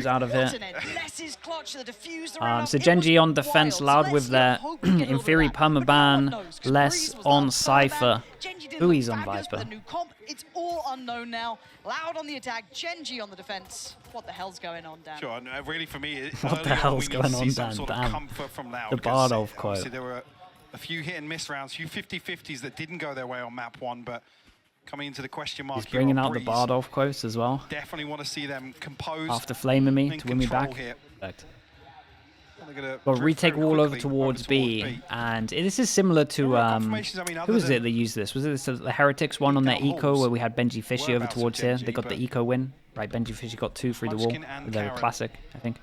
out of here. So Gen.G on defense, Loud with their in theory permaban, less on Cypher. Buoy's on Viper. It's all unknown now. Loud on the attack, Gen.G on the defense. What the hell's going on, Dan? Sure, really for me, what the hell's going on, Dan? Damn. The Bardolph quote. There were a few hit and miss rounds, a few 50-50s that didn't go their way on map 1, but coming into the question mark. He's bringing out the Bardolph quotes as well. Definitely want to see them composed. After flaming me to win me back. Well, retake wall over towards B, and this is similar to who was it that used this? Was it the Heretics one on their eco where we had Benji Fishy over towards here? They got the eco win, right? Benji Fishy got 2 through the wall with their classic, I think.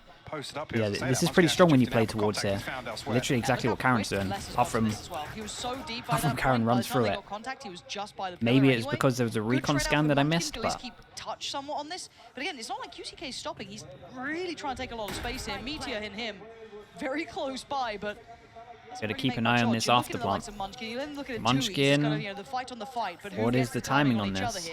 Yeah, this is pretty strong when you play towards here. Literally exactly what Karen's doing. Apart from Karen runs through it. Maybe it's because there was a recon scan that I missed, but touch somewhat on this. But again, it's not like QCK is stopping. He's really trying to take a lot of space here. Meteor in him, very close by, but got to keep an eye on this after plant. Munchkin. What is the timing on this?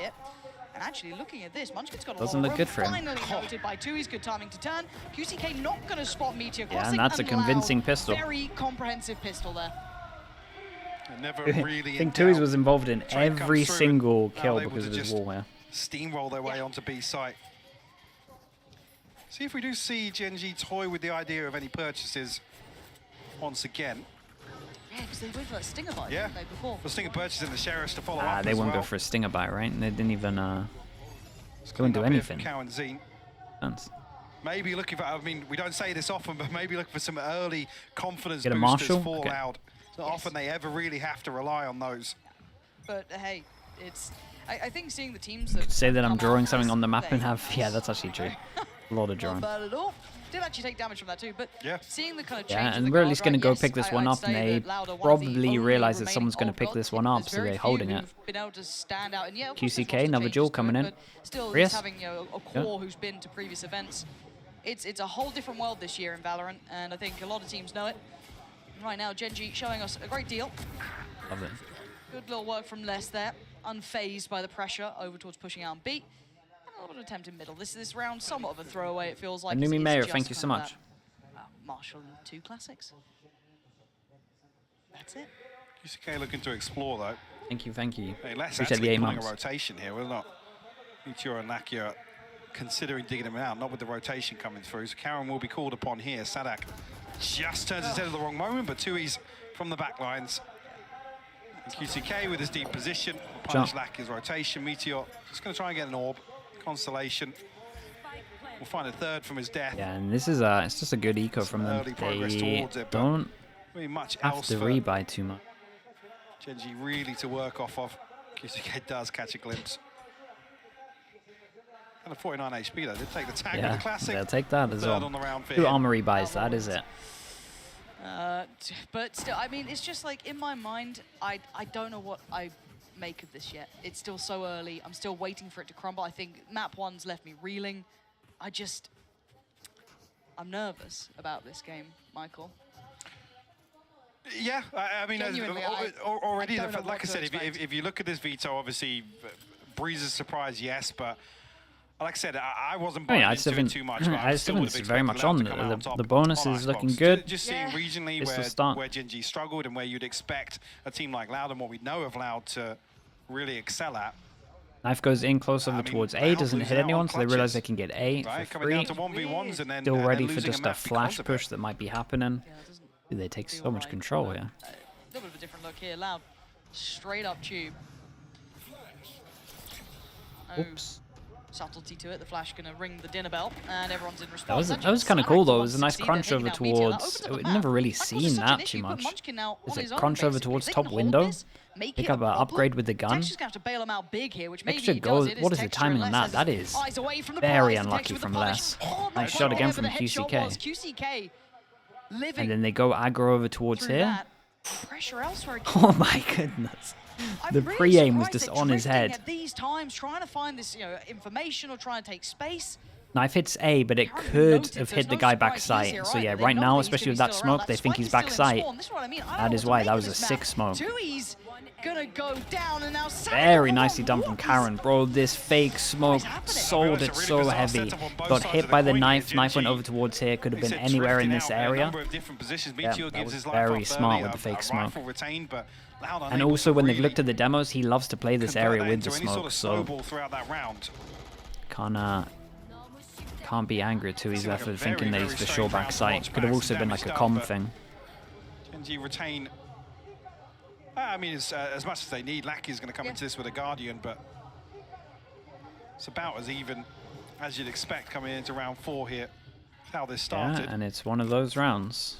And actually, looking at this, Munchkin's got a doesn't look good for him. Finally noted by Tui's, good timing to turn. QCK not going to spot Meteor crossing. Yeah, and that's a convincing pistol. Very comprehensive pistol there. Never really I think Tui's was involved in every single kill because of his wall here. Steamroll their way onto B site. See if we do see Gen.G toy with the idea of any purchases once again. Yeah, because they went for that Stinger Bite, didn't they, before? The Stinger purchasing the Sheriffs to follow up. They wouldn't go for a Stinger Bite, right? They didn't even go and do anything. Maybe looking for, I mean, we don't say this often, but maybe looking for some early confidence boosters for Loud. It's not often they ever really have to rely on those. But hey, it's, I think seeing the teams that could say that I'm drawing something on the map and have, yeah, that's actually true. A lot of drawing. Did actually take damage from that too, but seeing the kind of change and we're at least going to go pick this one up, and they probably realize that someone's going to pick this one up, so they're holding it. QCK, another duel coming in. Still having a core who's been to previous events. It's a whole different world this year in Valorant, and I think a lot of teams know it. Right now, Gen.G showing us a great deal. Love it. Good little work from Les there, unfazed by the pressure over towards pushing out on B. A little attempt in middle. This round, somewhat of a throwaway, it feels like. Numi Mayor, thank you so much. Marshall 2 classics. That's it. QCK looking to explore though. Thank you, thank you. Hey, Les actually pulling a rotation here. We're not Meteor and Nakia considering digging him out, not with the rotation coming through. So Karen will be called upon here. Sadak just turns his head at the wrong moment, but Tui's from the back lines. And QCK with his deep position. Punish Nakia's rotation. Meteor just going to try and get an orb. Constellation. We'll find a third from his death. Yeah, and this is it's just a good eco from them. They don't really much have to rebuy too much. Gen.G really to work off of. QCK does catch a glimpse. And a 49 HP though. They'll take the tag with the classic. They'll take that as well. Who armory buys that, is it? But still, I mean, it's just like in my mind, I don't know what I make of this yet. It's still so early. I'm still waiting for it to crumble. I think map 1's left me reeling. I'm nervous about this game, Michael. Yeah, I mean, already, like I said, if you look at this veto, obviously, Breeze's surprise, yes, but like I said, I wasn't buying into it too much. I still think it's very much on. The bonus is looking good. Just seeing regionally where Gen.G struggled and where you'd expect a team like Loud and what we know of Loud to really excel at. Knife goes in close over towards A, doesn't hit anyone, so they realize they can get A for free. Still ready for just a flash push that might be happening. They take so much control here. A little bit of a different look here. Loud, straight up tube. Oops. Subtlety to it. The flash going to ring the dinner bell, and everyone's in response. That was kind of cool though. It was a nice crunch over towards. We've never really seen that too much. Is it crunch over towards top window? Pick up an upgrade with the gun. Extra goes. What is the timing on that? That is very unlucky from Les. Nice shot again from QCK. And then they go aggro over towards here. Oh my goodness. The pre-aim was just on his head. These times, trying to find this, information or trying to take space. Knife hits A, but it could have hit the guy back sight. So yeah, right now, especially with that smoke, they think he's back sight. That is why that was a 6 smoke. gonna go down, and now Very nicely done from Karen. Bro, this fake smoke sold it so heavy. Got hit by the knife. Knife went over towards here. Could have been anywhere in this area. Yeah, that was very smart with the fake smoke. And also, when they've looked at the demos, he loves to play this area with the smoke. So can't be angry at Tui's effort, thinking that he's for sure back sight. Could have also been like a comm thing. Gen.G retain. I mean, as much as they need, Lackey's going to come into this with a Guardian, but it's about as even as you'd expect coming into round 4 here. That's how this started. Yeah, and it's one of those rounds.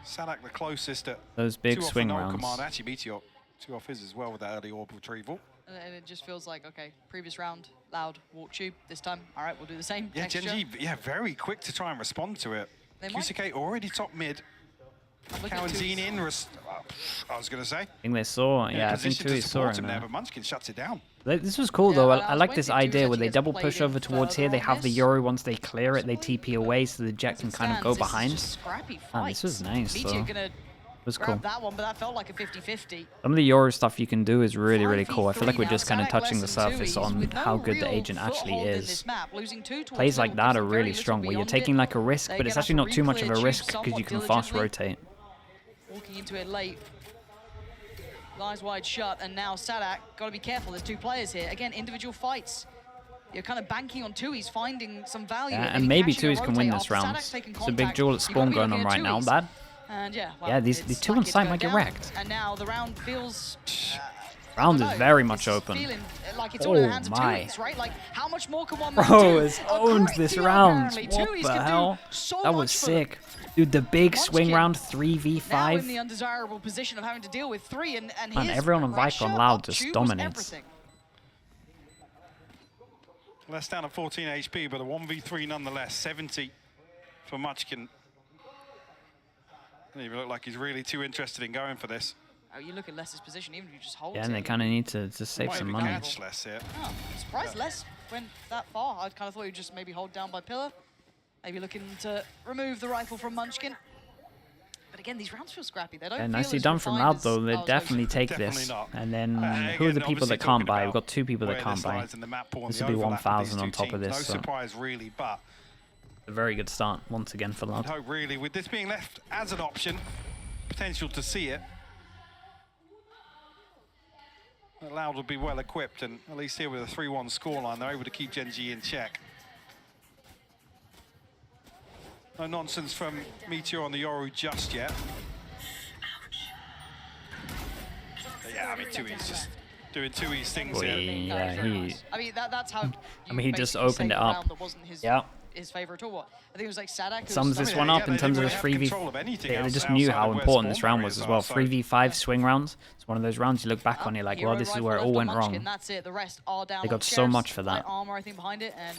Sadak the closest at those big swing rounds. Command. Actually, Meteor 2 off his as well with that early orb retrieval. And it just feels like, okay, previous round, loud, walk tube. This time, all right, we'll do the same. Yeah, Gen.G, very quick to try and respond to it. QCK already top mid. Karanzine in, I was going to say. I think they saw, yeah, I think Tui saw him there. But Munchkin shuts it down. This was cool, though. I like this idea where they double push over towards here. They have the Yori. Once they clear it, they TP away so the Jet can kind of go behind. This was nice, though. It was cool. That one, but that felt like a 50-50. Some of the Yori stuff you can do is really, really cool. I feel like we're just kind of touching the surface on how good the agent actually is. Plays like that are really strong, where you're taking like a risk, but it's actually not too much of a risk because you can fast rotate. Walking into it late. Eyes wide shut, and now Sadak, got to be careful, there's 2 players here. Again, individual fights. You're kind of banking on Tui's finding some value. Yeah, and maybe Tui's can win this round. It's a big duel at spawn going on right now, Bad. And yeah, these 2 on site might get wrecked. And now the round feels... round is very much open. Like it's all in the hands of Tui's, right? Like, how much more can one Bro has owned this round. What the hell? That was sick. Dude, the big swing round 3v5. Now in the undesirable position of having to deal with 3, and everyone on Viper on Loud just dominates. Less down at 14 HP, but a 1v3 nonetheless. 70 for Munchkin. Doesn't even look like he's really too interested in going for this. Oh, you look at Less's position, even if you just hold and they kind of need to save some money. Less here. Oh, I'm surprised Less went that far. I kind of thought he'd just maybe hold down by pillar. Maybe looking to remove the rifle from Munchkin. But again, these rounds feel scrappy. They don't feel nicely done from Loud, though. They definitely take this. And then who are the people that can't buy? We've got 2 people that can't buy. This will be 1,000 on top of this. No surprise, really, but a very good start once again for Loud. I hope really, with this being left as an option, potential to see it. Loud will be well equipped, and at least here with a 3-1 scoreline, they're able to keep Gen.G in check. No nonsense from Meteor on the Yoru just yet. But yeah, I mean, Tui's just doing Tui's things here. Yeah, I mean, that's how. He just opened it up. His favorite at all. I think it was like Sadak. Sums this one up in terms of the 3v. They just knew how important this round was as well. 3v5 swing rounds. It's one of those rounds you look back on, you're like, well, this is where it all went wrong. That's it. The rest are down. They got so much for that. Armor, I think, behind it, and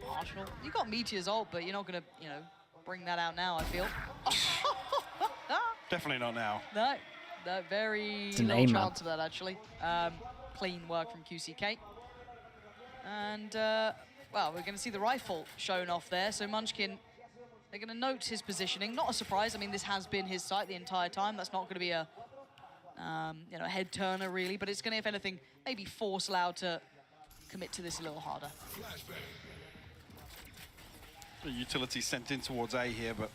Marshall. You got Meteor's ult, but you're not gonna, bring that out now. I feel. Definitely not now. No, very low chance of that actually. Clean work from QCK, and well, we're going to see the rifle shown off there. So Munchkin, they're going to note his positioning. Not a surprise. I mean, this has been his site the entire time. That's not going to be a head turner really, but it's going to, if anything, maybe force Loud to commit to this a little harder. The utility sent in towards A here, but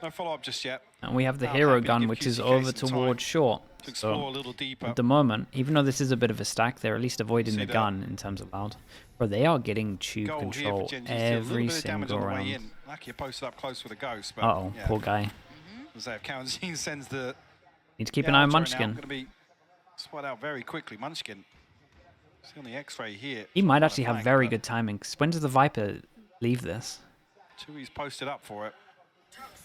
no follow-up just yet. And we have the hero gun, which is over towards short. So a little deeper. At the moment, even though this is a bit of a stack, they're at least avoiding the gun in terms of Loud. But they are getting tube control every single round. Lucky posted up close with a ghost. Uh-oh, poor guy. Karanzine sends the... Need to keep an eye on Munchkin. Going to be spot out very quickly. Munchkin. See on the X-ray here. He might actually have very good timing. When does the Viper leave this? Tui's posted up for it.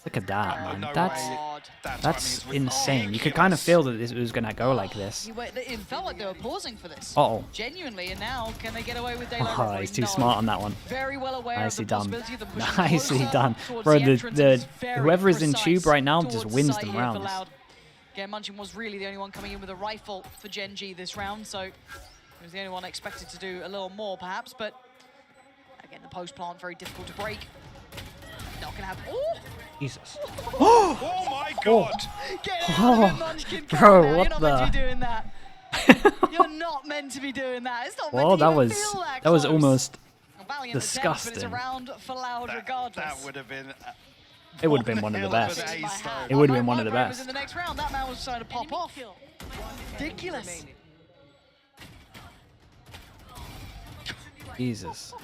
Look at that, man. That's insane. You could kind of feel that this was going to go like this. It felt like they were pausing for this. Uh-oh. Genuinely, and now can they get away with daylight? Oh, he's too smart on that one. Very well aware Nicely of the done. possibility of them pushing Nicely done. Bro, whoever is in tube right now just wins them rounds. Again, Munchkin was really the only one coming in with a rifle for Gen.G this round, so he was the only one expected to do a little more, perhaps, but again, the post plant very difficult to break. No, not gonna have. Oh, Jesus. Oh my God! get out of it, Munchkin. Bro, You're what not the? meant to be doing that. You're not meant to be doing that. It's not meant Well, to even feel that was close. almost Valiant attempt, but it's a disgusting. round for Loud regardless. That would have been. It would have been one of the hell of best. an ace, though. It would have been one of the My brain was best. in the next round. That man was trying to pop off. Ridiculous. Jesus.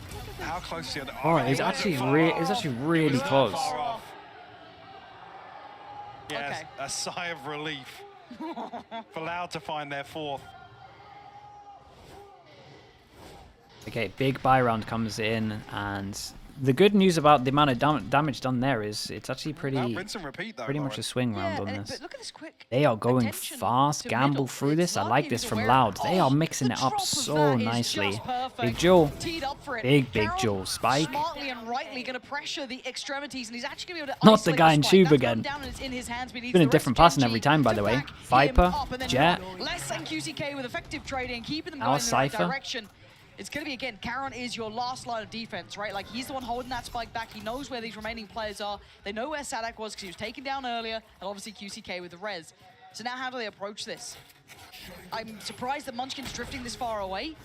How close is he? Oh, it's actually really close. Far off. Yes, Okay. a sigh of relief for Loud to find their fourth. Okay, big buy round comes in, and the good news about the amount of damage done there is it's actually Rinse and repeat, though, pretty much Lauren. a swing round Yeah, on but this. look at this quick They are going attention fast, to gamble middle. through It's this. I lucky like he this was from aware Loud. of- They are mixing the it up drop of so that is nicely. just perfect. Big Joel, Teed up for it. big Carroll Joel spike. Smartly and rightly going to pressure the extremities, and he's actually going to be able to Not the isolate guy in spike. tube That's again. gone down and it's in his hands, but he needs Been a the rest different of person Gen.G every time, by to the way. back him Viper, up, and then Jet. Less than QCK with effective trading, keeping them Our going in the right Cypher. direction. It's going to be, again, Karon is your last line of defense, right? Like, he's the one holding that spike back. He knows where these remaining players are. They know where Sadak was because he was taken down earlier, and obviously QCK with the res. So now how do they approach this? I'm surprised that Munchkin's drifting this far away.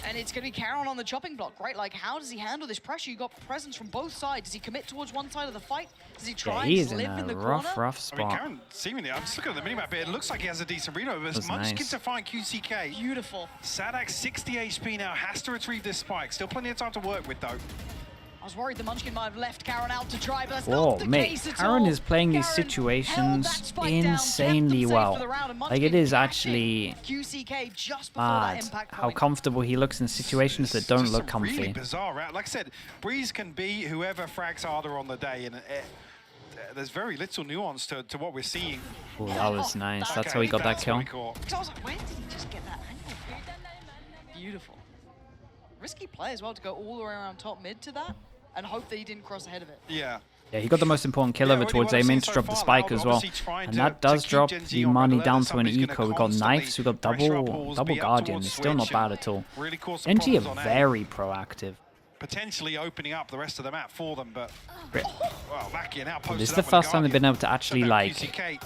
And it's going to be Karon on the chopping block, right? Like, how does he handle this pressure? You got presence from both sides. Does he commit towards one side of the fight? Does he try Yeah, he and is in live in the a corner? rough I mean, spot. Karon, seemingly, I'm just looking at the minimap here. It looks like he has a decent reload, but it's That's Munchkin nice. to find QCK. Beautiful. Sadak, 60 HP now, has to retrieve this spike. Still plenty of time to work with, though. I was worried the Munchkin might have left Karon out to try, but that's Whoa, not the mate, case at Karon all. is playing these Karon held that situations spike down, kept them insanely safe well. for the round, and Like, Munchkin it is catching actually QCK just before that mad impact how point. comfortable he looks in situations that It's don't just look some really comfy. bizarre round. Like I said, Breeze can be whoever frags harder on the day, and there's very little nuance to what we're seeing. Oh, that was nice. That's Okay, how he got that that's kill. pretty cool. Because I was like, where did he just get that angle? Beautiful. Risky play as well to go all the way around top mid to that and hope that he didn't cross ahead of it. Yeah. Yeah, he got the most important kill over already towards what I've A-main seen to so drop the far, spike Loud as well. obviously trying And to that does keep drop Gen.G the on, but money alert down that to an somebody's gonna eco. We got constantly knives, we got pressure up double walls, double be up guardian. towards It's still not switch bad and at all. really cause some GenG are problems on A. very proactive. Potentially opening up the rest of the map for them, but Rip. well, Vakia now posted This is up the with first time they've been Guardian. able to actually, So now like, QCK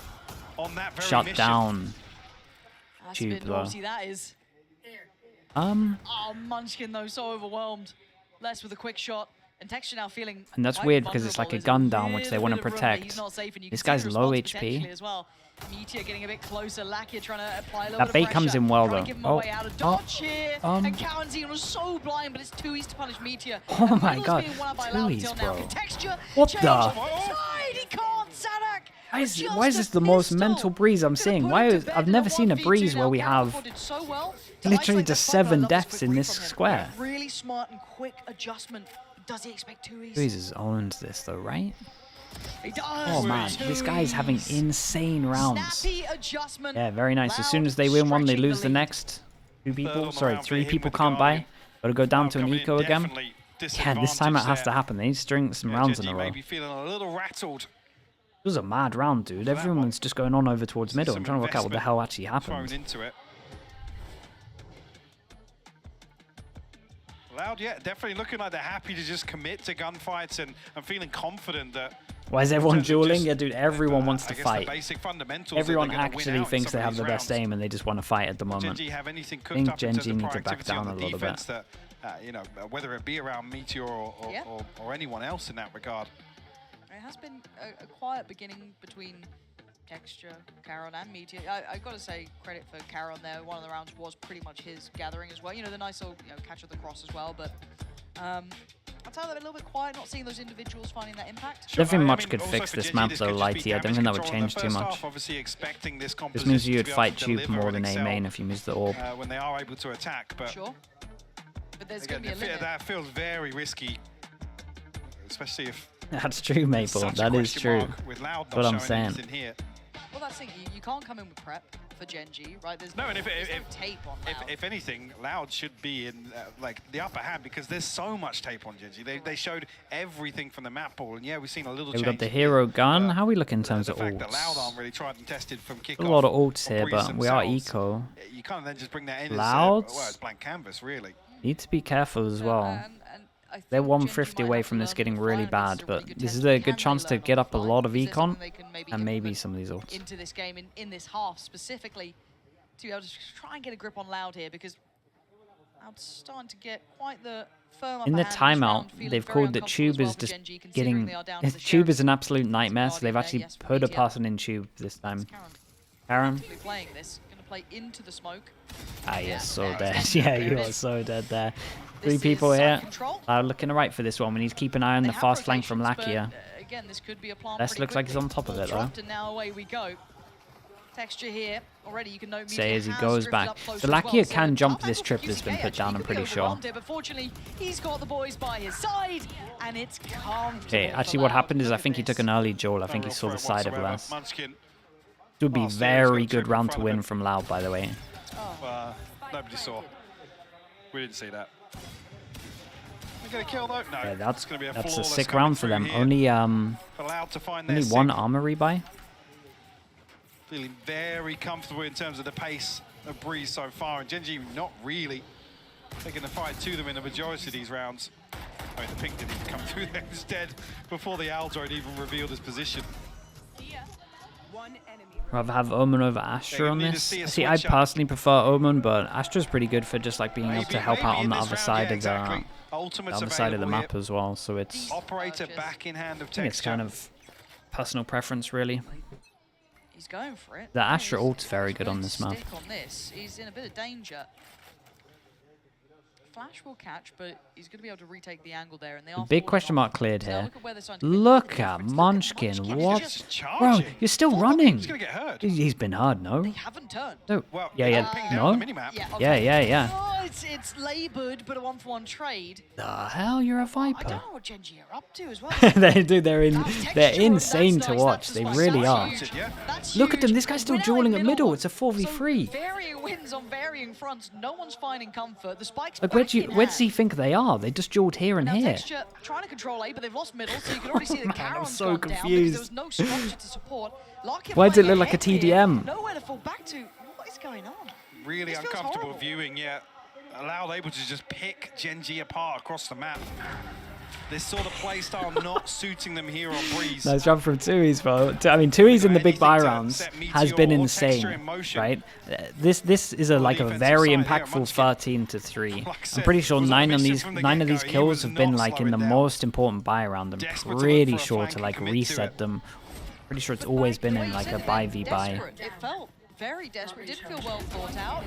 on that very shut mission. down That's Tube, a bit though. naughty, that is. Oh, Munchkin, though, so overwhelmed. Less with a quick shot. And Texture now feeling And that's quite weird because it's like vulnerable. a gun There's down, which they little wanna bit of room that protect. he's not safe, and you This can see guy's the low response HP. potentially as well. Meteor getting a bit closer. Lakia trying to apply a little That bit of bait comes pressure, in well, trying though. to give him Oh, a way out of dodge here. And Karen's was so blind, but it's too easy to punish Meteor. Oh And my Middle's God, being won out by Loud Tui's, until now. bro. Can Texture What change the? side? He can't, Sadak. Why is this the most mental breeze I'm seeing? I've never seen a breeze where we have literally just 7 deaths in this square. Really smart and quick adjustment. Does he expect two easy? Breeze has owned this though, right? He does. Oh man, this guy's having insane rounds. Snappy adjustment. Yeah, very nice. As soon Loud as they win one, they stretching lose the lead. next 2 Third people. on the Sorry, round for 3 him people with the can't buy. Guardian. Gotta go down to an Coming in eco again. definitely Yeah, this time it has disadvantaged to happen. They need to string some there. rounds in Gen.G a row. may be feeling a little rattled. It was a mad round, dude. that one. Everyone's just going on over towards middle. I'm Some trying to work out what the investment hell actually thrown happened. into it. Loud, yeah, definitely looking like they're happy to just commit to gunfights and feeling confident that. Why is everyone in terms of dueling? just Yeah, dude, everyone wants I to guess fight. The basic fundamentals that Everyone they're gonna win actually out in thinks some they of have these the best rounds. aim and they just want to fight at the moment. Gen.G have anything I cooked think up in terms GenG of need to back proactivity down on a the little defense bit. that, you know, whether it be around Meteor or anyone else in that regard. It has been a quiet beginning between Texture, Karon, and Meteor. I got to say credit for Karon there. One of the rounds was pretty much his gathering as well. You know, the nice little catch of the cross as well. But I'd say they're a little bit quiet, not seeing those individuals finding that impact. I don't think much mean, could also fix for this GenG, map this though, could just be Lighty. I don't damage think that would control in the change too first much. half, obviously expecting this This composition means to you'd be able fight to Tube deliver more and than excel, A-main if you use the orb. when they are able to attack, but Sure. But there's again, going to be a limit. that feels very risky, especially if That's true, Maple. such a That is question true. mark with Loud That's what not I'm showing saying. anything here. Well, that's the thing. You can't come in with prep for Gen.G, right? There's No, and there's no tape on Loud. if anything, Loud should be in like the upper hand because there's so much tape on GenG. They showed everything from the map ball, and yeah, we've seen a little We've change. got the hero gun. but How are we looking in terms the of fact that Loud aren't ults? really tried and tested from kickoff. A lot of ults or here, Breeze but we are themselves. eco. You can't then just bring that in Loud? as well, it's blank canvas, really. Need to be careful as well. And They're 150 away from this getting really bad, but this is a good chance to get up a lot of econ and maybe some of these ults. Into this game, in this half specifically, to be able to try and get a grip on Loud here, because Loud's starting to get quite the firm upper In the hand timeout, they've called that Tube is just getting... Tube is an absolute nightmare, so they've actually put a person in Tube this time. Karen? Playing this, gonna play into the smoke. Ah, you're so dead. Yeah, you are so dead there. 3 people here. Looking right for this one. We need to keep an eye on the fast flank from Lakia. This looks like he's on top of it, though. Now away we go. Texture here. Already you can note say as he goes back. The Lakia can jump this trip that's been put down, I'm pretty sure. But fortunately, he's got the boys by his side, and it's okay, actually what happened is I think he took an early Joel. I think he saw the side of Les. It would be very good round to win from Loud, by the way. Nobody saw. We didn't see that. We're gonna kill though. No, yeah, that's gonna be that's a sick round for them. Only one armor rebuy. Feeling very comfortable in terms of the pace of Breeze so far, and Gen.G not really taking the fight to them in the majority of these rounds. I mean, the pink didn't even come through there instead before the Aldro had even revealed his position. Rather have Omen over Astra on this. See, I personally prefer Omen, but Astra's pretty good for just like being able to help out on the other side of the map as well. So it's operator back in hand of I think it's kind of personal preference, really. He's going for it. The Astra ult's very good on this map. He's in a bit of danger. Flash will catch, but he's going to be able to retake the angle there. And they are big question mark cleared here. Look at Munchkin. What? Bro, you're still running. He's going to get hurt. He's been hard, no? They haven't turned. No. Yeah. No? Yeah. Oh, it's laboured, but a 1-for-1 trade. The hell? You're a Viper. I don't know what Gen.G are up to as well. They do. They're insane to watch. They really are. Look at them. This guy's still dueling at middle. It's a 4v3. Varying wins on varying fronts. No one's finding comfort. The spike's like, where does he think they are? They just dueled here and here. Texture trying to control A, but they've lost middle, so you can already see the Charon's so gone confused. down because there was no structure to support. Why does it look like a TDM? Nowhere to fall back to. What is going on? Really uncomfortable viewing, yeah. Loud able to just pick Gen.G apart across the map. This sort of play style not suiting them here on Breeze. Nice jump from Tui's, bro. I mean, Tui's in the big buy rounds has been insane, right? This is like a very impactful 13-3. I'm pretty sure 9 of these kills have been like in the most important buy round. I'm pretty sure to like reset them. Pretty sure it's always been in like a buy v buy. It felt very desperate. It didn't feel well thought out.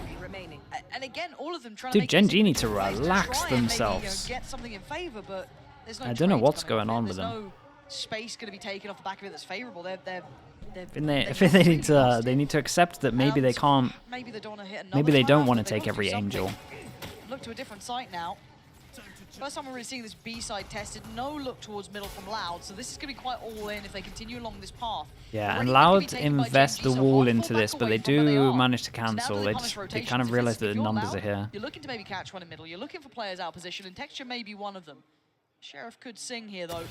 And again, all of them trying to make Gen.G need to relax themselves. Get something in favor, but there's no I don't know what's going on with them. There's no space going to be taken off the back of it that's favorable. They need to accept that maybe they can't. Maybe they don't want to hit maybe they don't want to take every angel. Look to a different site now. First time we're really seeing this B side tested. No look towards middle from Loud, so this is going to be quite all in if they continue along this path. Yeah, and Loud invest the wall into this, but they do manage to cancel. They kind of realize that the numbers are here. You're looking to maybe catch one in middle. You're looking for players out of position, and Texture may be one of them. Sheriff could sing here though.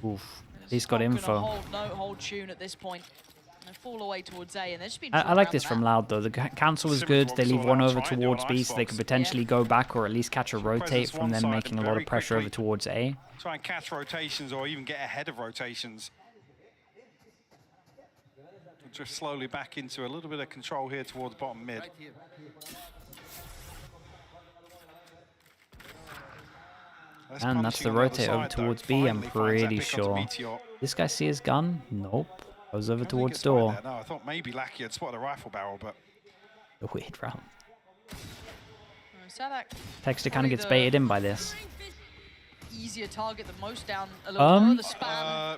Oof, he's got info. Hold tune at this point. And fall away towards A, and just been I like this from Loud though. The cancel was good. They leave one over towards B, so they could potentially go back or at least catch a rotate from them making a lot of pressure over towards A. Try and catch rotations or even get ahead of rotations. Just slowly back into a little bit of control here towards bottom mid. And that's the rotate over towards B, I'm pretty sure. This guy see his gun? Nope. Goes over towards door. No, I thought maybe Lackey had spotted a rifle barrel, but... A weird round. Sadak, Texture kind of gets baited in by this. Easier target than most down a little more. The spam,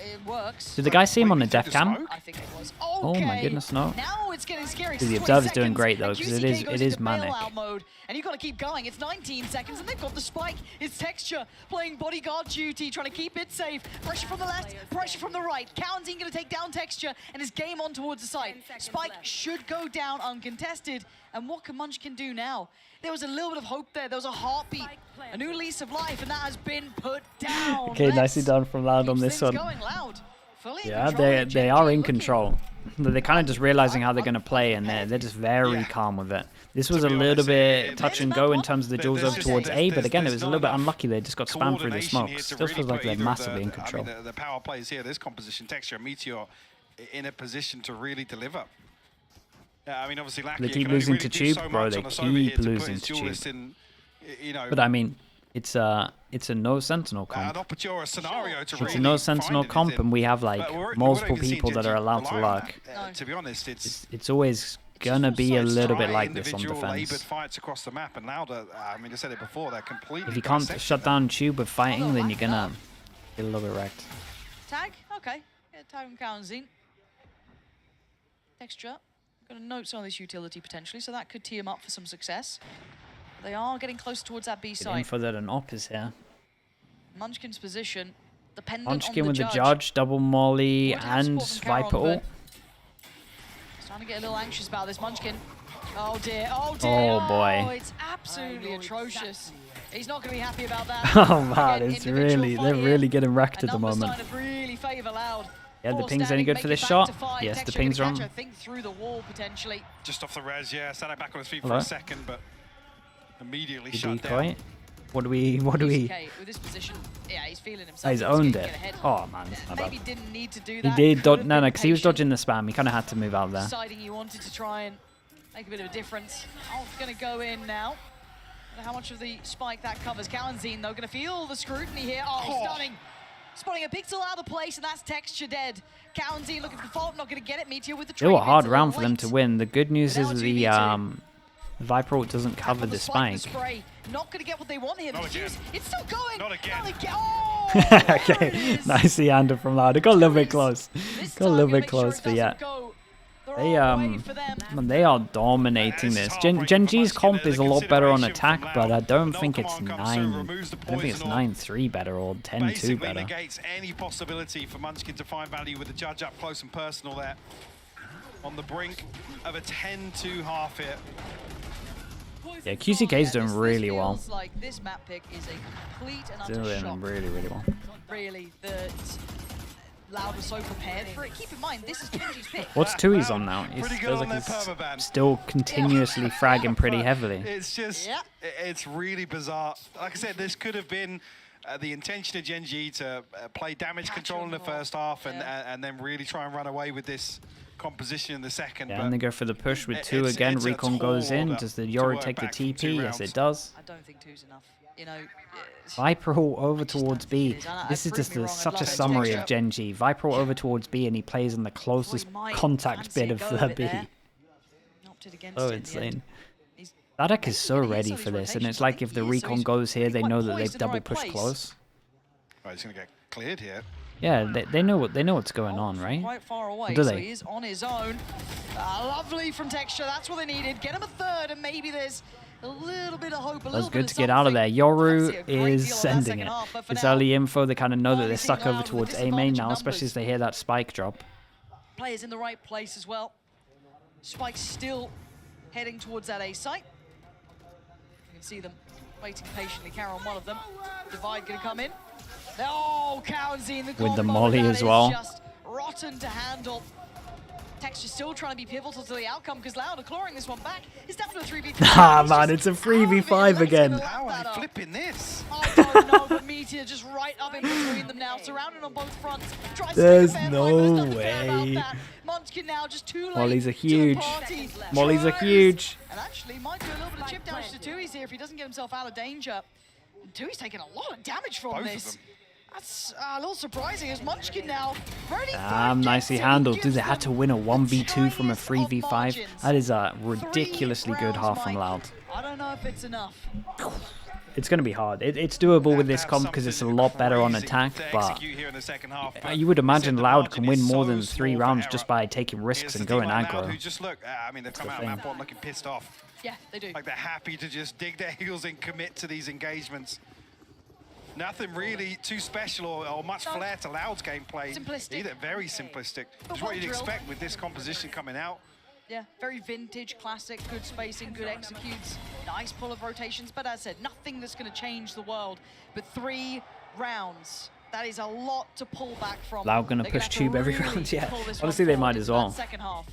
it works. Did the guy see him on the def cam? I think it was. Oh my goodness, no. Now it's getting scary. The observer's doing great though, because it is manic. Mode, and you've got to keep going. It's 19 seconds, and they've got the spike. It's Texture playing bodyguard duty, trying to keep it safe. Pressure from the left, pressure from the right. Counting going to take down Texture, and his game on towards the side. Spike should go down uncontested. And what can Munchkin do now? There was a little bit of hope there. There was a heartbeat, a new lease of life, and that has been put down. Okay, nicely done from Loud on this one. Going Loud. Yeah, they are in control. they're kind of just realizing how they're going to play, and they're just very calm with it. This was a little bit touch and go in terms of the duels over towards A, but again, it was a little bit unlucky. They just got spammed through the smoke. Still feels like they're massively in control. I mean, the power plays here, this composition, Texture, and Meteor in a position to really deliver. I mean, obviously, they keep losing to Tube, bro. They keep losing to Tube. But I mean, it's a no Sentinel comp. It's a no Sentinel comp, and we have like multiple people that are allowed to lurk. To be honest, it's always gonna be a little bit like this on defense. Fights across the map, and Lauda, I mean, I said it before, they're completely. If you can't shut down Tube with fighting, then you're gonna get a little bit wrecked. Tag, okay, yeah, tag from Kaunzin. Texture, gonna note some of this utility potentially, so that could tee him up for some success. They are getting close towards that B side. Info that an op is here. Munchkin's position, dependent Munchkin on with the the Judge, double molly, and Viper ult. Starting to get a little anxious about this. Munchkin. Oh dear, oh dear. Oh boy. Oh, it's absolutely atrocious. He's not going to be happy about that. Oh man, it's really, they're really getting wrecked at the moment. Really favor Loud. Yeah, the ping's any good for this shot? Yes, the ping's on. I think through the wall potentially. Just off the res, yeah. Sat back on his feet for a second, but immediately shut down. down. What do we? With this position, yeah, he's feeling himself. He's owned it. Oh man, maybe didn't need to do that. He did. No, because he was dodging the spam. He kind of had to move out there. Deciding he wanted to try and make a bit of a difference. Oh, going to go in now. I don't know how much of the spike that covers. Kaunzin, though, going to feel the scrutiny here. Oh, stunning. Spotting a pixel out of place, and that's Texture dead. Kaunzin looking for fault, not going to get it. Meteor with the trade. It was a hard round for them to win. The good news is the Viper ult doesn't cover the spike. Not going to get what they want here. It's still going. Not again. Oh, okay, nicely handled from Loud. It got a little bit close. Got a little bit close, but yeah. They are dominating this. Gen.G's comp is a lot better on attack, but I don't think it's 9-3 better or 10-2 better. Negates any possibility for Munchkin to find value with the Judge up close and personal there. On the brink of a 10-2 half hit. Yeah, QCK's doing really well. Like this map pick is a complete and utter doing shock. really well. Really, Loud was so prepared for it. Keep in mind, this is GenG's pick. What's Tui's on now? It feels like he's still continuously fragging pretty heavily. It's just, it's really bizarre. Like I said, this could have been the intention of GenG to play damage control in the first half and then really try and run away with this composition in the second. Yeah, and they go for the push with 2 again. Recon goes in. Does the Yoru take the TP? Yes, it does. I don't think 2's enough. You know, Viper ult over towards B. This is just such a summary of GenG. Viper ult over towards B, and he plays in the closest contact bit of the B. Oh, insane. Sadak is so ready for this, and it's like if the recon goes here, they know that they've double pushed close. Right, he's gonna get cleared here. Yeah, they know what's going on, right? Quite far away, do so they? he is on his own. Lovely from Texture. That's what they needed. Get him a third, and maybe there's a little bit of hope. That's good to get out of there. Yoru is sending it. It's early info. They kind of know that they're stuck over towards A main now, especially as they hear that spike drop. Players in the right place as well. Spike still heading towards that A site. You can see them waiting patiently. Carol on one of them. Divide going to come in. Oh, Kaunzin, with the molly as well. Just rotten to handle. Texture still trying to be pivotal to the outcome because Loud are clawing this one back. It's down to a 3v5. Ah, man, it's a 3v5 again. How are they flipping this? I don't know, but Meteor just right up in between them now, surrounded on both fronts. There's no way. Munchkin now just too late. Mollies are huge. Mollies are huge. And actually might do a little bit of chip damage to Tui's here if he doesn't get himself out of danger. Tui's taking a lot of damage from this. That's a little surprising as Munchkin now ready. Nicely handled. Dude, they had to win a 1v2 from a 3v5. That is a ridiculously good half from Loud. I don't know if it's enough. It's going to be hard. It's doable with this comp because it's a lot better on attack, but you would imagine Loud can win more than 3 rounds just by taking risks and going aggro. I mean, they've come out of that point looking pissed off. Yeah, they do. Like they're happy to just dig their heels and commit to these engagements. Nothing really too special or much flair to Loud's gameplay. Simplistic. Either. Very simplistic. It's what you'd expect with this composition coming out. Yeah, very vintage, classic, good spacing, good executes, nice pull of rotations. But as I said, nothing that's going to change the world. But 3 rounds That is a lot to pull back from. Loud gonna push Tube every round. Yeah, honestly, they might as well. Second half.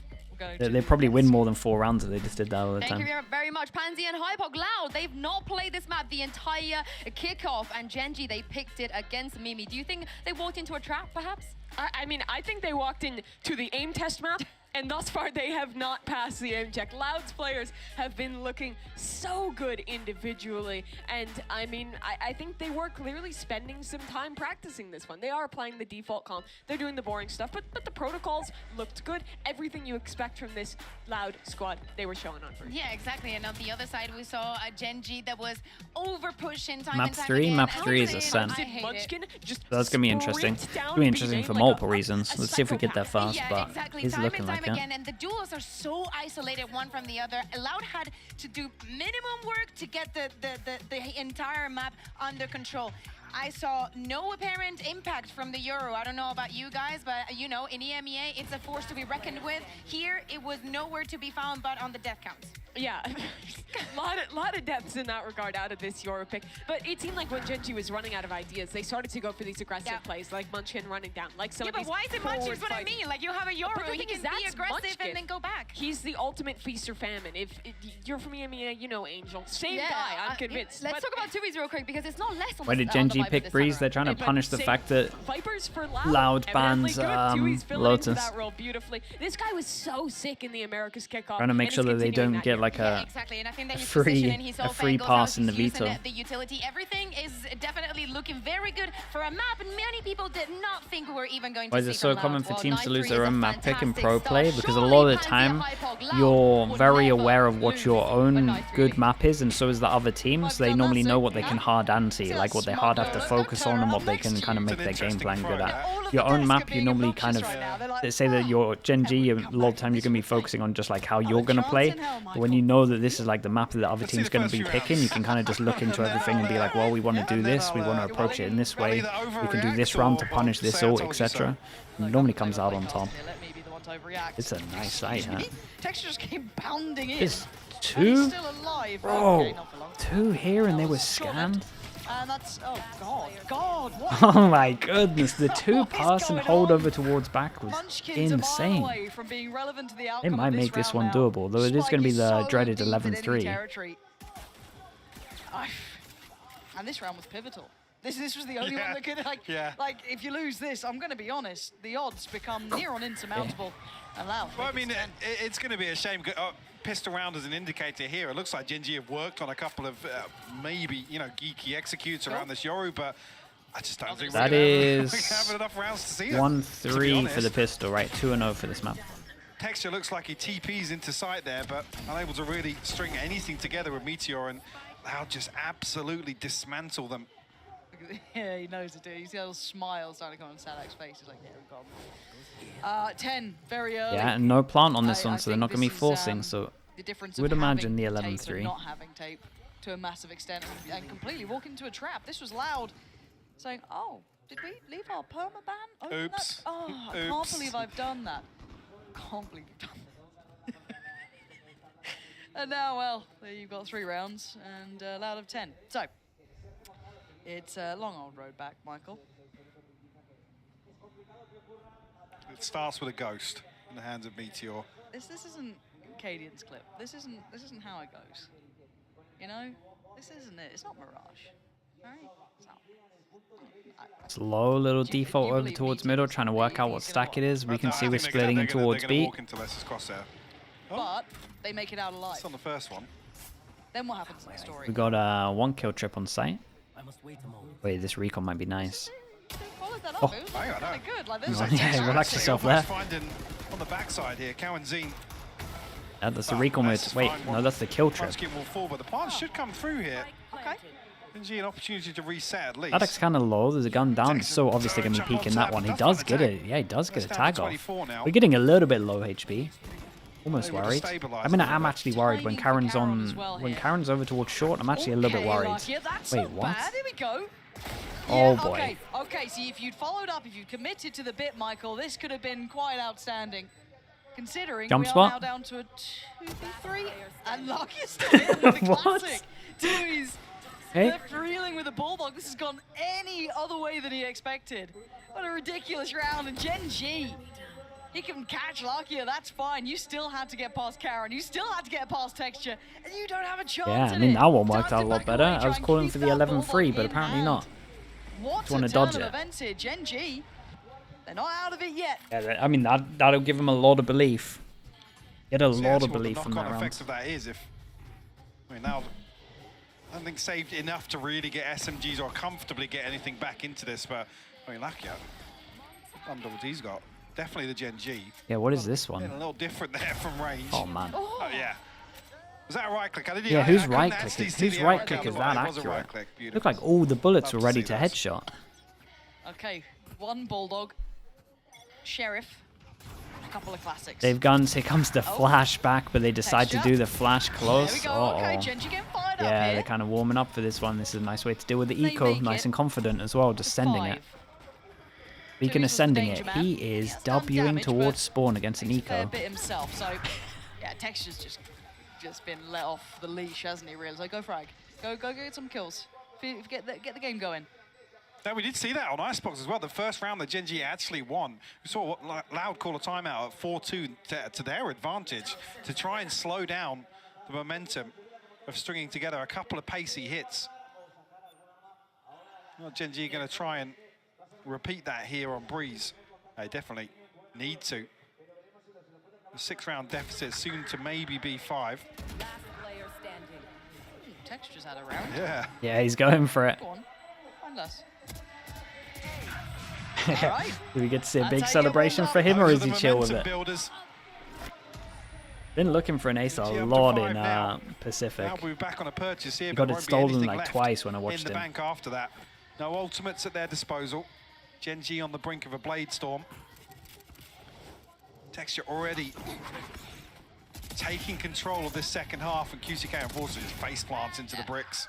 They probably win more than 4 rounds if they just did that all the time. Thank you very much, Pansy and Hypok. Loud, they've not played this map the entire kickoff, and Gen.G, they picked it against Mimi. Do you think they walked into a trap, perhaps? I mean, I think they walked into the aim test map, and thus far they have not passed the aim check. Loud's players have been looking so good individually, and I mean, I think they were clearly spending some time practicing this one. They are applying the default comp, they're doing the boring stuff, but the protocols looked good. Everything you expect from this Loud squad, they were showing on first. Yeah, exactly, and on the other side, we saw a Gen.G that was over-pushing time Map and time 3? again. Map 3 is Ascent. That's gonna be interesting. It's gonna be interesting for multiple reasons. Let's see if we get there fast, Yeah, but exactly. he's Time looking and time like it. again, and the duels are so isolated one from the other. Loud had to do minimum work to get the entire map under control. I saw no apparent impact from the Euro. I don't know about you guys, but you know, in EMEA, it's a force to be reckoned with. Here, it was nowhere to be found but on the death counts. Yeah, lot of depths in that regard out of this Euro pick. But it seemed like when Gen.G was running out of ideas, they started to go for these aggressive plays, like Munchkin running down, like some of these. Yeah, but why is it Munchkin's what I mean? Like, you have a Euro, he can be aggressive Munchkin. and then go back. He's the ultimate feast or famine. If you're from EMEA, you know Angel. Same guy, I'm convinced. Let's talk about 2Vs real quick, because it's not less on Why did Gen.G pick Breeze? They're trying to punish the fact that Vipers for Loud bans Lotus. That role beautifully. This guy was so sick in the Americas kickoff. Trying to make sure that they don't get like a exactly, and I think that his a free pass in the veto. The utility, everything is definitely looking very good for a map, and many people did not think we were even going to see. Why is it so common for teams to lose their own map pick in pro play? Because a lot of the time, you're very aware of what your own good map is, and so is the other team. So they normally know what they can hard anti, like what they hard have to focus on, and what they can kind of make their game plan good at. Your own map, you normally kind of they say that your Gen.G, a lot of the time you're going to be focusing on just like how you're going to play. But when you know that this is like the map that the other team's going to be picking, you can kind of just look into everything and be like, well, we want to do this, we want to approach it in this way, we can do this round to punish this ult, etc. It normally comes out on top. It's a nice sight, huh? Texture just came pounding in. It's 2? Bro, 2 here and they were scanned? And that's, oh God, what? Oh my goodness, the 2 pass and hold over towards back was insane. It might make this one doable, though it is going to be the dreaded 11-3. And this round was pivotal. This was the only one that could, like, if you lose this, I'm going to be honest, the odds become near on insurmountable. And Loud. Well, I mean, it's going to be a shame. Pissed around as an indicator here. It looks like Gen.G have worked on a couple of maybe, you know, geeky executes around this Yoru, but I just don't think that we're going to have enough rounds to see it. 1-3 for the pistol, right? 2-0 for this map. Texture looks like he TPs into sight there, but unable to really string anything together with Meteor, and Loud just absolutely dismantle them. Yeah, he knows it, dude. You see a little smile starting to come on Sadak's face. He's like, yeah, we've got 10, very early. Yeah, and no plant on this one, so they're not going to be forcing, so you would imagine the 11-3. Not having tape to a massive extent and completely walk into a trap. This was Loud saying, oh, did we leave our permaban? Oops. Oh, I can't believe I've done that. Can't believe you've done that. And now, well, there you've got 3 rounds and Loud of 10. So, it's a long old road back, Michael. It starts with a ghost in the hands of Meteor. This isn't Cadian's clip. This isn't how it goes. You know, this isn't it. It's not Mirage. All right. Slow little default over towards middle, trying to work out what stack it is. We can see we're splitting in towards B. But they make it out alive. It's on the first one. Then what happens in the story? We got a 1 kill trip on site. Wait, this recon might be nice. Oh, it was really good. Like, yeah, relax yourself there. On the backside here, Cow and Zine. Yeah, that's the recon mode. Wait, no, that's the kill trip. Will fall, but the plants should come through here. Okay. GenG an opportunity to reset at least. Sadak's kind of low. There's a gun down. It's so obviously going to be peeking that one. He does get it. Yeah, he does get a tag off. We're getting a little bit low HP. Almost worried. I mean, I'm actually worried when Karen's on. When Karen's over towards short, I'm actually a little bit worried. Wait, what? Here we go. Oh boy. Okay, see, if you'd followed up, if you'd committed to the bit, Michael, this could have been quite outstanding. Considering Jump we are spot. now down to a 2v3, and Lucky's still in with the classic. Dewey's Hey. They're reeling with the Bulldog. This has gone any other way than he expected. What a ridiculous round. And Gen.G, he can catch Lakia, that's fine. You still had to get past Karen. You still had to get past Texture. And you don't have a chance. Yeah, I mean, that one worked out a lot better. I was calling for the 11-3, but apparently not. What want a to dodge turn it. of events here. Gen.G, they're not out of it yet. Yeah, I mean, that'll give him a lot of belief. Get a lot of belief from that The knock-on round. effect of that is if, I mean, now I don't think saved enough to really get SMGs or comfortably get anything back into this, but I mean, Lakia, under what he's got, definitely the Gen.G. Yeah, what is this one? A little different there from range. Oh, man. Oh, yeah. Was that a right click? Yeah, whose right click is that accurate? Looked like all the bullets were ready to headshot. Okay, one Bulldog, Sheriff, a couple of classics. They've guns. Here comes the flash back, but they decide to do the flash close. There we go. Okay, Gen.G getting fired up Yeah, here. they're kind of warming up for this one. This is a nice way to deal with the They eco. make Nice it and confident as well, just sending it. 5. Beacon was the ascending danger it. man. He is He's done Wing damage, towards but spawn against an takes a fair eco. bit himself. So, yeah, Texture's just been let off the leash, hasn't he? Really? So go frag. Go get some kills. Get the game going. Now, we did see that on Icebox as well. The first round that Gen.G actually won. We saw what Loud call a timeout at 4-2 to their advantage to try and slow down the momentum of stringing together a couple of pacey hits. Well, Gen.G going to try and repeat that here on Breeze. They definitely need to. The 6-round deficit soon to maybe be 5. Texture's had a round. Yeah. Yeah, he's going for it. Go on. Find us. Do we get to see a That's big how you celebration get for him, or Those is are he the chill with momentum it? builders. Been looking for an ace a GenG up to lot 5 in now. Pacific. Now we're back on a purchase here. He but got it won't be stolen anything like left twice when I watched in the him. bank after that. No ultimates at their disposal. Gen.G on the brink of a blade storm. Texture already taking control of this second half, and QCK unfortunately just face plants into the bricks.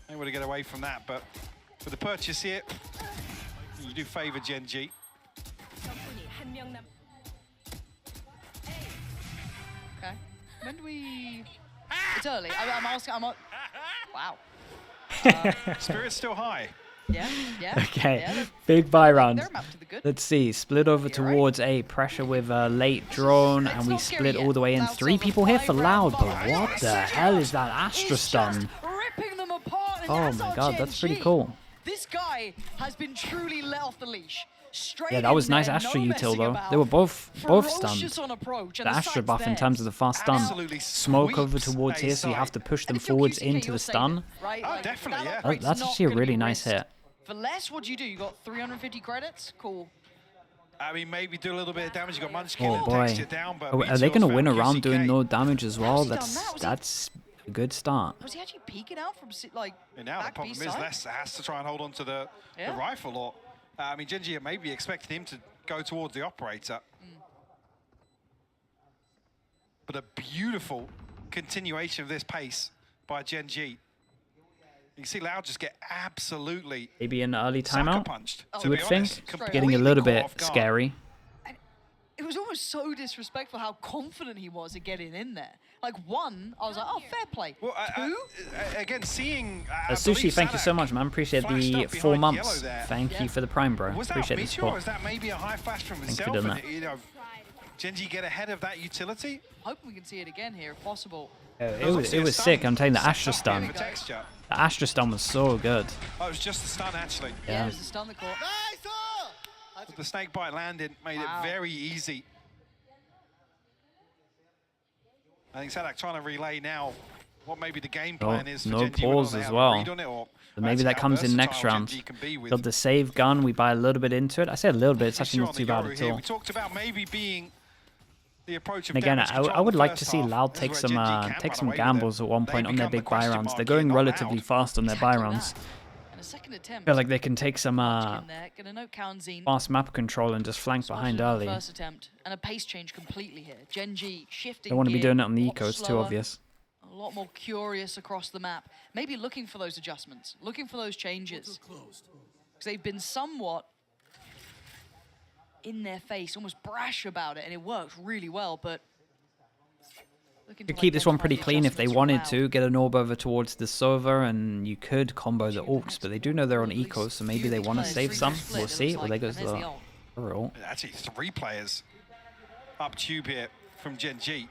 Able to get away from that, but with the purchase here, you do favour Gen.G. Okay. When do we? It's early. I'm asking. Wow. Spirit's still high. Yeah. Okay, Yeah, big buy round. they're up to the good. Let's see, split over towards A, pressure with a late drone, and we not scary split yet. all the way in. Loud's 3 on the people here for 5-round Loud, but bomb. what the hell is that Astra stun? Ripping them apart. And Oh that's my our god, that's pretty Gen.G. cool. This guy has been truly let off the leash. Straight Yeah, that was in nice there, Astra no util messing though. about. They were both Ferocious stunned. on approach, The and Astra sight's buff in there. terms of the fast stun. Absolutely Smoke over sweeps towards a here, so you have side. to push them And if you're forwards QCK, into you're the saving stun. it, right? Oh, Like, definitely, that yeah. operate's That's not actually a gonna really be nice risked. hit. For less, what do? You got 350 credits? Cool. I mean, maybe do a little bit of damage. You got Munchkin Oh and boy. Texture down, but Are they going to win a round QCK. doing no damage as well? How's he done that? Was he- That's a good start. Was he actually peeking out from like And now the back problem B is side? Les has to try and hold on to the rifle, or I mean, Gen.G may be expecting him to go towards the operator. But a beautiful continuation of this pace by Gen.G. You can see Loud just get absolutely Maybe an early sucker timeout, punched. you to would be think. honest. Getting a Completely little caught bit off guard. scary. It was almost so disrespectful how confident he was at getting in there. Like, one, I was like, oh, fair play. Well, Two, again, seeing Sushi, thank you so much, man. Appreciate flashed the up 4 behind months. yellow there. Thank Yeah. you for the Prime, bro. Was that Appreciate the Meteor, or support. is that maybe a high flash from you for himself? doing And, that. you know, Gen.G get ahead of that utility? hoping we can see it again here if possible. It was sick. I'm telling you, the Astra stun. The texture. The Astra stun was so good. Oh, it was just the stun, actually. Yeah, it was the stun that caught. But the snake bite landed, made Wow. it very easy. I think Sadak trying to relay now what maybe the game plan is for no Gen.G. pause as well. So Maybe that comes in next round. Build the save gun, we buy a little bit into it. I say a little bit, it's actually not too bad at all. We talked about maybe being the approach of And again, damage control I would in the like first to see half. Loud This take is some where Gen.G can take run some away with gambles it. at one They point on their become the big buy question rounds. mark They're here, going not relatively Loud. fast on their buy Exactly rounds. that. And a second attempt. Feel like they can take some in there, gonna note Kaunzine. fast map control and just flank behind Spotted on the early. First attempt and a pace change completely here. Gen.G shifting. Don't want to be gear, doing it on the a lot eco, it's too slower, obvious. A lot more curious across the map. Maybe looking for those adjustments, looking for those changes. Because they've been somewhat in their face, almost brash about it, and it works really well. But Could keep this one pretty clean if they wanted to. Get an orb over towards the Sova, and you could combo the ults, but they do know they're on eco, so maybe they want to save some. We'll see. Well, there goes the ult. Actually, 3 players up tube here from Gen.G.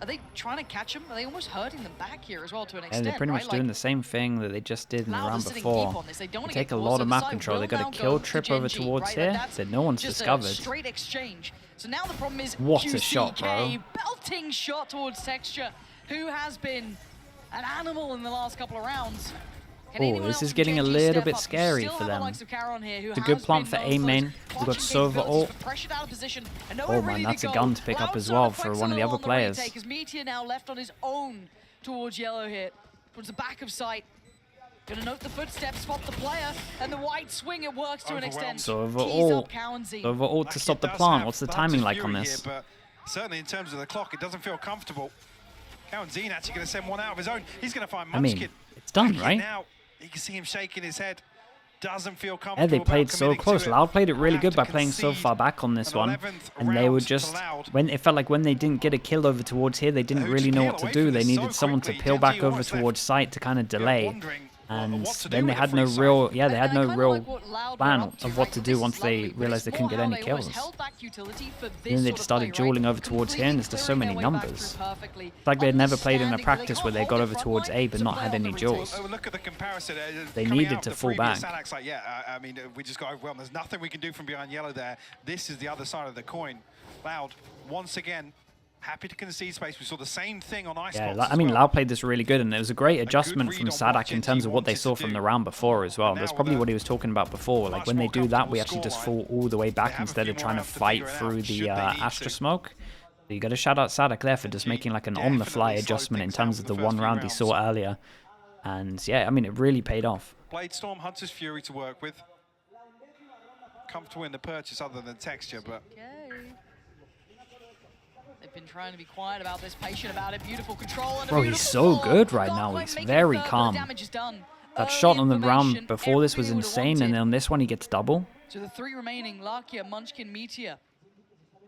Are they trying to catch him? Are they almost hurting them back here as well to an extent? Yeah, they're pretty much doing the same thing that they just did in the round before. They take a lot of map control. They got a kill trip over towards here that no one's discovered. Straight exchange. So now the problem is what a shot, bro. Belting shot towards Texture, who has been an animal in the last couple of rounds. Oh, this is getting a little bit scary for them. It's a good plant for A main. We've got Sova ult. Oh man, that's a gun to pick up as well for one of the other players. Meteor now left on his own towards yellow here, towards the back of sight. Gonna note the footsteps, spot the player, and the wide swing, it works to an extent. Sova ult to stop the plant. What's the timing like on this? But certainly in terms of the clock, it doesn't feel comfortable. Karenzi actually going to send one out of his own. He's going to find Munchkin. I mean, it's done, right? Now, you can see him shaking his head. Doesn't feel comfortable. Yeah, they played so close. Loud played it really good by playing so far back on this one. And they were just, it felt like when they didn't get a kill over towards here, they didn't really know what to do. They needed someone to peel back over towards site to kind of delay. And then they had no real, they had no real plan of what to do once they realized they couldn't get any kills. Then they just started dueling over towards here, and there's just so many numbers. It's like they had never played in a practice where they got over towards A but not had any duels. Look at the comparison. They needed to fall back. Like, I mean, we just got overwhelmed. There's nothing we can do from behind yellow there. This is the other side of the coin. Loud, once again, happy to concede space. We saw the same thing on Ice. Yeah, I mean, Loud played this really good, and it was a great adjustment from Sadak in terms of what they saw from the round before as well. That's probably what he was talking about before. Like, when they do that, we actually just fall all the way back instead of trying to fight through the Astra smoke. So you got to shout out Sadak there for just making like an on-the-fly adjustment in terms of the one round he saw earlier. And yeah, I mean, it really paid off. Bladestorm, Hunter's Fury to work with. Comfortable in the purchase other than texture, but... They've been trying to be quiet about this, patient about it, beautiful control. And bro, he's so good right now. He's very calm. That shot on the round before this was insane, and then on this one he gets double. So the 3 remaining, Lakia, Munchkin, Meteor,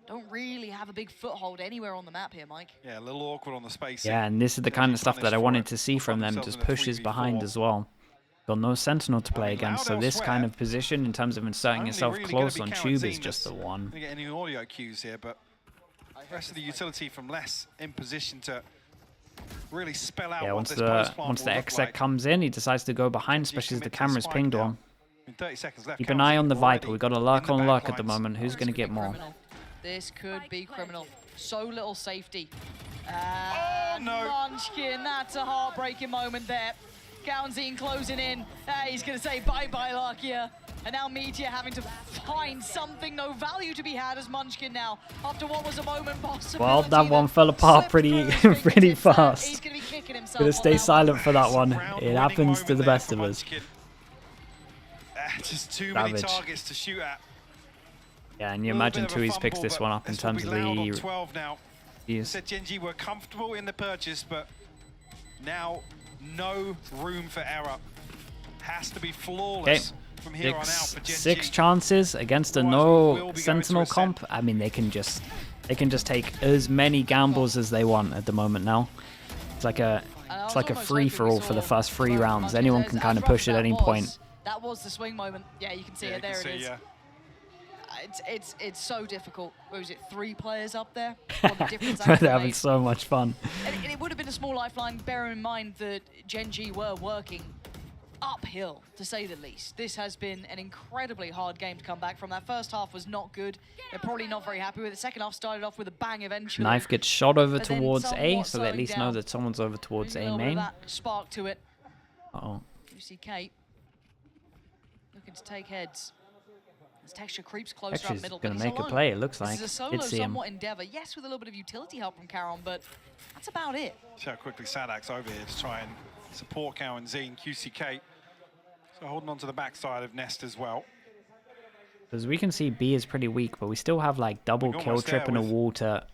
don't really have a big foothold anywhere on the map here, Mike. Yeah, a little awkward on the space. Yeah, and this is the kind of stuff that I wanted to see from them, just pushes behind as well. Got no Sentinel to play against, so this kind of position in terms of inserting yourself close on tube is just the one. Get any audio cues here, but the rest of the utility from less in position to really spell out what this once the exec comes in, he decides to go behind, especially as the camera's pinged on. 30 seconds left. Keep an eye on the Viper. We've got a lurk on lurk at the moment. Who's going to get more? This could be criminal. So little safety. Oh, no. Munchkin, that's a heartbreaking moment there. Gaunzine closing in. He's going to say bye-bye, Lakia. And now Meteor having to find something, no value to be had as Munchkin now, after what was a moment possible. Well, that one fell apart pretty fast. He's going to be kicking himself. Gonna stay silent for that one. It happens to the best of us. Just too many targets to shoot at. Yeah, and you imagine Tui's picks this one up in terms of the... 12 now. Said Gen.G were comfortable in the purchase, but now no room for error. Has to be flawless. From here on out for Gen.G. 6 chances against a no Sentinel comp. I mean, they can just take as many gambles as they want at the moment now. It's like a free-for-all for the first 3 rounds. Anyone can kind of push at any point. That was the swing moment. Yeah, you can see it. There it is. Yeah. It's so difficult. What was it? 3 players up there. They're having so much fun. And it would have been a small lifeline. Bear in mind that Gen.G were working uphill, to say the least. This has been an incredibly hard game to come back from. That first half was not good. They're probably not very happy with it. Second half started off with a bang eventually. Knife gets shot over towards A, so they at least know that someone's over towards A main. That spark to it. Uh-oh. UCK looking to take heads. As Texture creeps closer Texture's up middle. Going to make a play, it looks like. This is a solo somewhat endeavor. Yes, with a little bit of utility help from Caron, but that's about it. See how quickly Sadak's over here to try and support Karenzi. QCK. So holding on to the backside of Nest as well. As we can see, B is pretty weak, but we still have like double kill trip and a wall to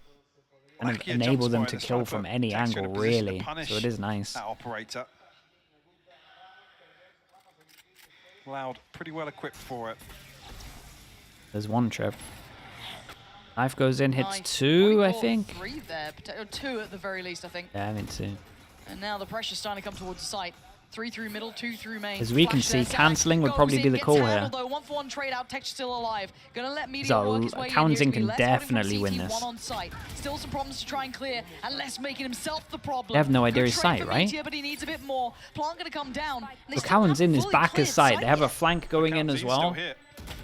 kind of enable them to kill from any angle, really. So it is nice. That operator. Loud, pretty well equipped for it. There's one trip. Knife goes in, hits Nice. 2, I Probably think. 3 there, or 2 at the very least, I think. Yeah, I mean 2. And now the pressure's starting to come towards the site. 3 through middle, 2 through main. As we can see, cancelling would probably be the call here. Though. 1-for-1 trade out, Texture still alive. Gonna let Meteor So, work his way in. Cowanzin can Less voting from definitely win CT, this. 1 on site. Still some problems to try and clear, and less making himself the problem. They have no idea Good his trade site, for right? Meteor, but he needs a bit more. Plant gonna come down. So Cowanzin is back as site. They have a flank going in as well.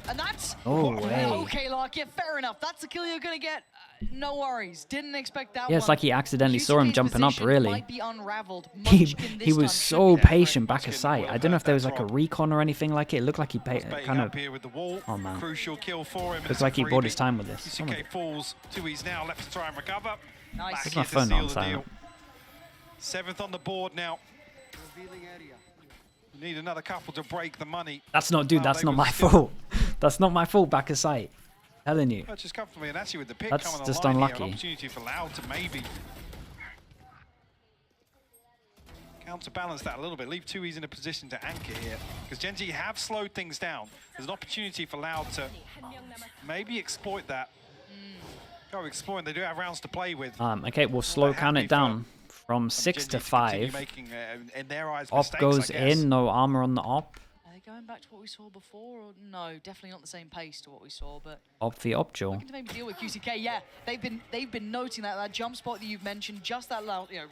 And that's... Oh, way. Okay, Lark, yeah, fair enough. That's the kill you're gonna get. No worries. Didn't expect that one. Yeah, it's like he accidentally saw him jumping up, really. Might be unraveled. He this was time so should be patient back at site. I don't know if there was like a recon or anything like it. It looked like he kind of... Oh, man. Crucial kill for him. Looks like he bought his time with this. QCK falls. 2E's now left to try and recover. Nice. Back Where's here my to phone seal on the silent? deal. 7th on the board now. You need another couple to break the money. That's not, dude, Wow, that's they not were my still- fault. That's not my fault back at site. Telling you. Just comfortably, and actually with the pick That's coming just online here, unlucky. an opportunity for Loud to maybe counterbalance that a little bit. Leave 2E's in a position to anchor here, because Gen.G have slowed things down. There's an opportunity for Loud to maybe exploit that. Go exploit. They do have rounds to play with. Okay, we'll slow count it down from 6 to 5. Making, in their eyes, Op mistakes, goes I guess. in, no armor on the op. Are they going back to what we saw before? Or no, definitely not the same pace to what we saw, but Op the op duel. looking to maybe deal with QCK. Yeah, they've been noting that jump spot that you've mentioned just that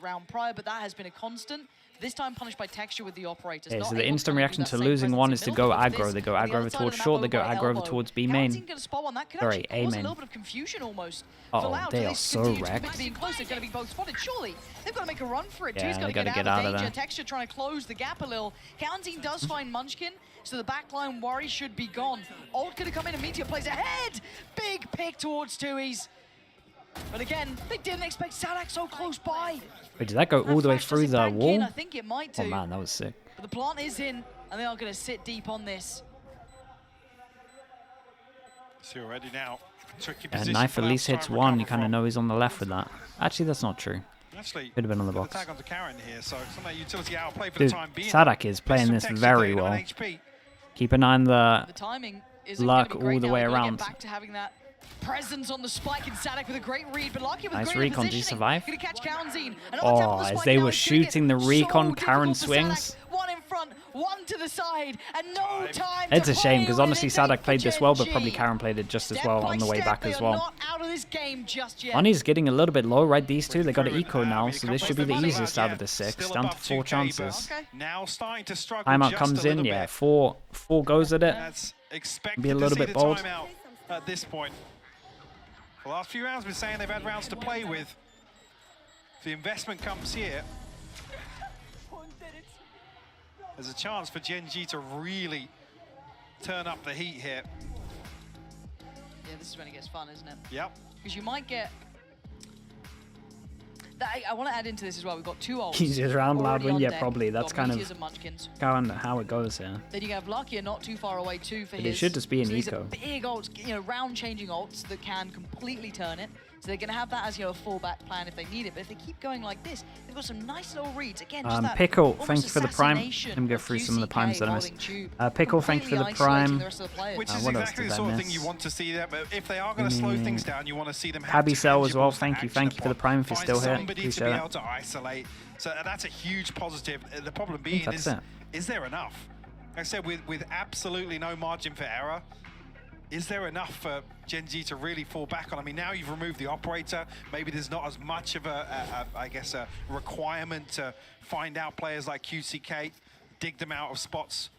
round prior, but that has been a constant. This time punished by Texture with the operators. Okay, Not so the able instant to reaction do to that same losing presence one in is to middle go towards aggro. this. They go On the aggro other over side towards of the short, map, they go over by aggro over elbow. towards B Cowanzin main. gonna spot one. That could Sorry, actually A cause a main. little bit of confusion almost. Uh-oh, For Loud, they do are so continue to wrecked. be being close? They're going to be both spotted. Surely they've got to make a run for it. Yeah, Two's got they to gotta get out of there. danger. Texture trying to close the gap a little. Cowanzin does find Munchkin, so the backline worry should be gone. Ult could have come in and Meteor plays ahead. Big pick towards 2E's. But again, they didn't expect Sadak so close by. Wait, did that go all the way Flash through doesn't the bank in. wall? I think it might do. Oh man, that was sick. But the plant is in, and they are going to sit deep on this. See already now. Tricky Yeah, position knife for at Loud least to try hits and one. You recover kind of from. know he's on the left with that. Actually, that's not true. Actually, Could have been on the got box. tag onto Karen here, so some of that utility outplay for Dude, the time being. Sadak is playing Some this Texture very there, no well. HP. Keep an eye on the The timing isn't Luck going to be great all the now. way They've gotta around. Get back to having that presence on the spike, and Sadak with a great read, but Lucky with Nice great recon. Did he positioning. survive? Gonna catch Cowanzin. Oh, as they were shooting the recon, Karen swings. One in front, one to the side, and no time. It's to a shame play because with. honestly It's eight Sadak for played this well, but Gen.G. probably Karen played it just as Step well by on the way step, back they as are well. not out of this game just yet. Money's getting a little bit low, right? These two, they got an Through eco it. now, I mean, so a this couple should be of the money easiest left, out of the yeah. 6, Still down to above 4 2K, but chances. Okay. Now starting to struggle Timeout just comes a in, little yeah, bit. 4 goes at it. That's expected Be a to little see bit the bold. timeout at this point. The last few rounds, we've been saying they've had rounds to play with. The investment comes here. There's a chance for Gen.G to really turn up the heat here. Yeah, this is when it gets fun, isn't it? Yep. Because you might get... I want to add into this as well. We've got 2 ults. Easiest round, Loud already win? on Yeah, deck. probably. We've That's got kind Meteors of and Munchkins. how it goes here. Then you have Lakia not too far away too for But his. it should just be an so these eco. are big ults, round-changing ults that can completely turn it. So they're going to have that as a fallback plan if they need it. But if they keep going like this, they've got some nice little reads. Again, just that Pickle, almost thank you for the prime. assassination Let me go of through some of the primes that I missed. QCK holding Tube, Pickle, thank you for the completely isolating prime. the rest of the players. Which is what else exactly did the I sort of thing miss? you want to see there, but if they are going to slow things down, you want to see them have Cabby two Cell as well, tangibles to thank you action for the upon. prime if you're Find still here. somebody to be Appreciate able it. to isolate. So that's a huge positive. The problem being that's it. is there enough? Like I said, with absolutely no margin for error, is there enough for Gen.G to really fall back on? I mean, now you've removed the operator. Maybe there's not as much of I guess, a requirement to find out players like QCK, dig them out of spots.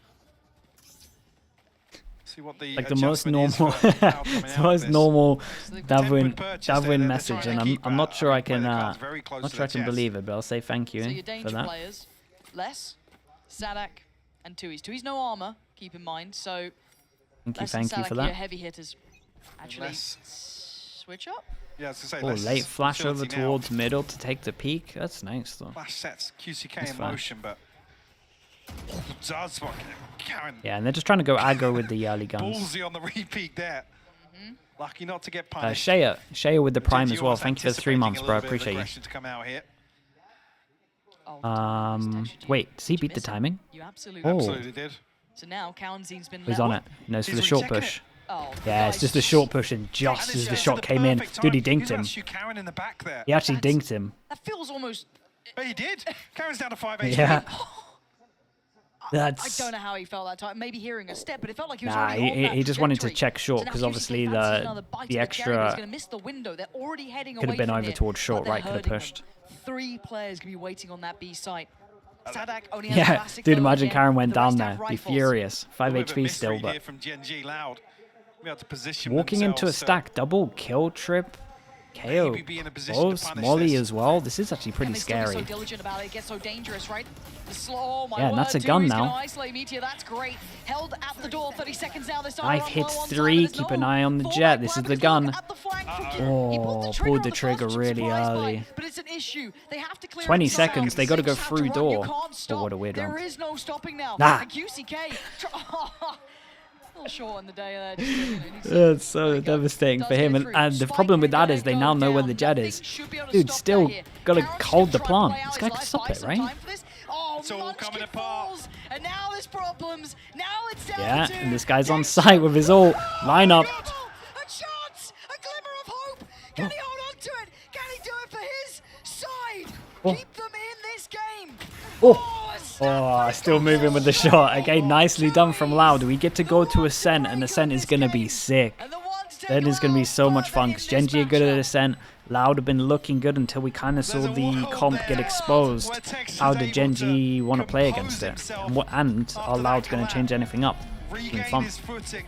See what the Like the most adjustment is normal, for Cloud coming the out of most this. normal So they've Davwin They're message, trying and to keep, I'm not sure I can, play the cards very close not to sure I their can chest. believe it, but I'll say thank you So your for danger that. players, Less, Sadak, and 2E's. 2E's no armor, keep in mind. So Thank you, Less and thank you Sadak for are your that. heavy hitters. Actually, Less. switch up. Yeah, I was gonna Oh, say, late flash over utility now. towards middle to take the peak. That's nice though. Flash sets QCK That's in fine. motion, but does what Karen Yeah, and they're just trying to go aggro with the early guns. ballsy on the repeat there. Lucky not to get Uh, punished. Shea with the prime Gen.G as well. was Thank you for the 3 anticipating months, a bro. I little bit of appreciate you. aggression to come out here. Oh, Wait, does he beat the timing? You absolutely. Oh. Absolutely did. So now Cowanzin's been He's let on off. it. No, it's for He's the short rechecking push. Oh, Yeah, it's just a short push, and just as the shot came in, dude, he dinked him. Karen in the back there. He actually dinked him. That feels almost... But he did. Karen's down to 5 HP. Yeah. I don't know how he felt that time. Maybe hearing a step, but it felt like he was already on that he just wanted to trajectory. check short, So now because QCK obviously fancies another bite the of cherry, but extra he's gonna miss the window. They're already heading could have away been from over here, towards short, but right they're could have hurting them. pushed. 3 players gonna be waiting on that B site. Sadak only has Yeah, classic dude, though imagine again. Karen went The rest down have there. Be rifles. furious. 5 A bit of a HP still, misread but here from Gen.G Loud. Be able to position walking into a themselves, stack, double kill trip, KO. maybe be in a position Oh, to punish Smolly this. as well. This is actually pretty And they still get scary. so diligent about it. It gets so dangerous, right? The slow, my Yeah, and that's a word, gun Dewey's now. gonna isolate Meteor. That's great. Held at the door. 30 seconds now. This time Knife we're up hits low on 3. time, but Keep there's an eye on the no jet. fallback This is plan, the but he's gun. looking at the flank from Kid. He Oh, pulled the pulled on the first, trigger which I'm really surprised by, early. But it's an issue. They have to clear 20 it somehow. seconds, they gotta go Just have to through run. door. You can't Oh, stop. what a weird There round. is no stopping now. Nah. And QCK. A little short on the day there. Just, you know, needs to It's so break up. devastating Does for get him, through. and the Spike problem with that gonna is they go now know where the down. jet Nothing is. should be able to Dude, stop still that here. gotta Karen's hold the gonna try and plan. play out This his guy can life, stop buy it, some right? time for this. Oh, It's all Munchkin coming apart. falls, and now there's problems. Now it's down Yeah, to and this guy's on Gen.G. site with his ult. Line up. A chance, a glimmer of hope. Can he hold on to it? Can he do it for his side? Oh. Keep them in this game. Oh, still moving with the shot. Again, nicely done from Loud. We get to go to Ascent, and Ascent is going to be sick. That is going to be so much fun, because Gen.G are good at Ascent. Loud have been looking good until we kind of saw the comp get exposed. How did Gen.G want to play against it? And are Loud going to change anything up? It's been Regain fun. his footing.